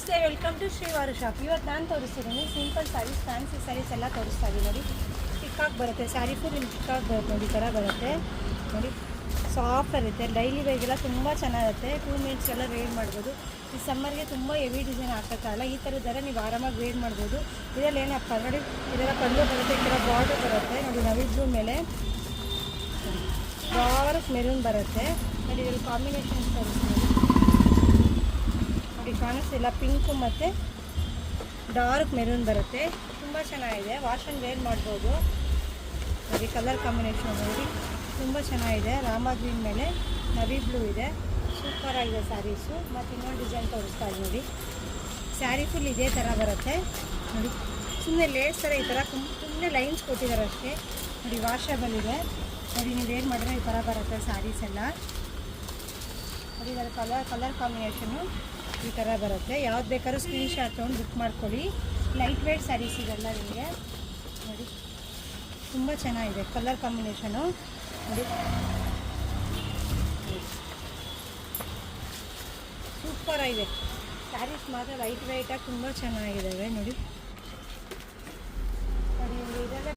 ನಮಸ್ತೆ, welcome to Srivaru shop. ಇವತ್ತು ನಾನು ತೋರಿಸ್ತಿದ್ದೀನಿ ಸಿಂಪಲ್ ಸ್ಯಾರೀಸ್, ಫ್ಯಾನ್ಸಿ ಸ್ಯಾರೀಸ್ ಎಲ್ಲ ತೋರಿಸ್ತಾ ಇದ್ದೀನಿ. ನೋಡಿ, ಚಿಕ್ಕಾಗಿ ಬರುತ್ತೆ ಸ್ಯಾರಿ, ಫುಲ್ ಚಿಕ್ಕಾಗಿ ಬರುತ್ತೆ. ನೋಡಿ, ಈ ಥರ ಬರುತ್ತೆ. ನೋಡಿ, ಸಾಫ್ಟ್ ಇರುತ್ತೆ. ಡೈಲಿ ವೇರ್ಗೆಲ್ಲ ತುಂಬ ಚೆನ್ನಾಗಿರುತ್ತೆ. 2 ಮಿನಿಟ್ಸ್ಗೆಲ್ಲ ವೇರ್ ಮಾಡ್ಬೋದು. ಈ ಸಮ್ಮರ್ಗೆ ತುಂಬ ಹೆವಿ ಡಿಸೈನ್ ಹಾಕೋಕ್ಕಾಗಲ್ಲ. ಈ ಥರದ್ದೆಲ್ಲ ನೀವು ಆರಾಮಾಗಿ ವೇರ್ ಮಾಡ್ಬೋದು. ಇದರಲ್ಲಿ ಏನಪ್ಪ ನೋಡಿ, ಇದೆಲ್ಲ ಪಲ್ಲು ಬರುತ್ತೆ, ಈ ಥರ ಬಾರ್ಡರ್ ಬರುತ್ತೆ. ನೋಡಿ, ನವಿ ಬ್ಲೂ ಮೇಲೆ ಡಾರ್ಕ್ ಮೆರೂನ್ ಬರುತ್ತೆ. ನೋಡಿ, ಇದರಲ್ಲಿ ಕಾಂಬಿನೇಷನ್ಸ್ ತೋರಿಸ್ತೀನಿ. ನೋಡಿ, ಕಾಣಿಸ್ತಿಲ್ಲ, ಪಿಂಕು ಮತ್ತು ಡಾರ್ಕ್ ಮೆರೂನ್ ಬರುತ್ತೆ. ತುಂಬ ಚೆನ್ನಾಗಿದೆ. ವಾಶ್ ಆ್ಯಂಡ್ ವೇರ್ ಮಾಡ್ಬೋದು. ನೋಡಿ, ಕಲರ್ ಕಾಂಬಿನೇಷನ್ ನೋಡಿ ತುಂಬ ಚೆನ್ನಾಗಿದೆ. ರಾಮ ಗ್ರೀನ್ ಮೇಲೆ ನವಿ ಬ್ಲೂ ಇದೆ. ಸೂಪರಾಗಿದೆ ಸ್ಯಾರೀಸು. ಮತ್ತು ಇನ್ನೊಂದು ಡಿಸೈನ್ ತೋರಿಸ್ತಾ ಇದೆ. ನೋಡಿ, ಸ್ಯಾರಿ ಫುಲ್ ಇದೇ ಥರ ಬರುತ್ತೆ. ನೋಡಿ, ಸುಮ್ಮನೆ ಲೇಸ್ ಥರ ಈ ಥರ ಸುಮ್ಮನೆ ಲೈನ್ಸ್ ಕೊಟ್ಟಿದ್ದಾರೆ ಅಷ್ಟೇ. ನೋಡಿ, ವಾಷಬಲ್ ಇದೆ. ನೋಡಿ, ನೀವೇನು ಮಾಡಿದ್ರೆ ಈ ಥರ ಬರುತ್ತೆ ಸ್ಯಾರೀಸ್ ಎಲ್ಲ. ನೋಡಿ, ಇದರ ಕಲರ್ ಕಾಂಬಿನೇಷನು ಈ ಥರ ಬರುತ್ತೆ. ಯಾವ್ದು ಬೇಕಾದ್ರೂ ಸ್ಕ್ರೀನ್ ಶಾಟ್ ತೊಗೊಂಡು ಬುಕ್ ಮಾಡ್ಕೊಳ್ಳಿ. ಲೈಟ್ ವೇಟ್ ಸ್ಯಾರೀಸ್ ಇದೆಲ್ಲ ನಿಮಗೆ. ನೋಡಿ, ತುಂಬ ಚೆನ್ನಾಗಿದೆ ಕಲರ್ ಕಾಂಬಿನೇಷನು. ನೋಡಿ, ಸೂಪರಾಗಿದೆ ಸ್ಯಾರೀಸ್ ಮಾತ್ರ. ಲೈಟ್ ವೇಟಾಗಿ ತುಂಬ ಚೆನ್ನಾಗಿದ್ದಾವೆ. ನೋಡಿ, ನೋಡಿ ಇದೆಲ್ಲ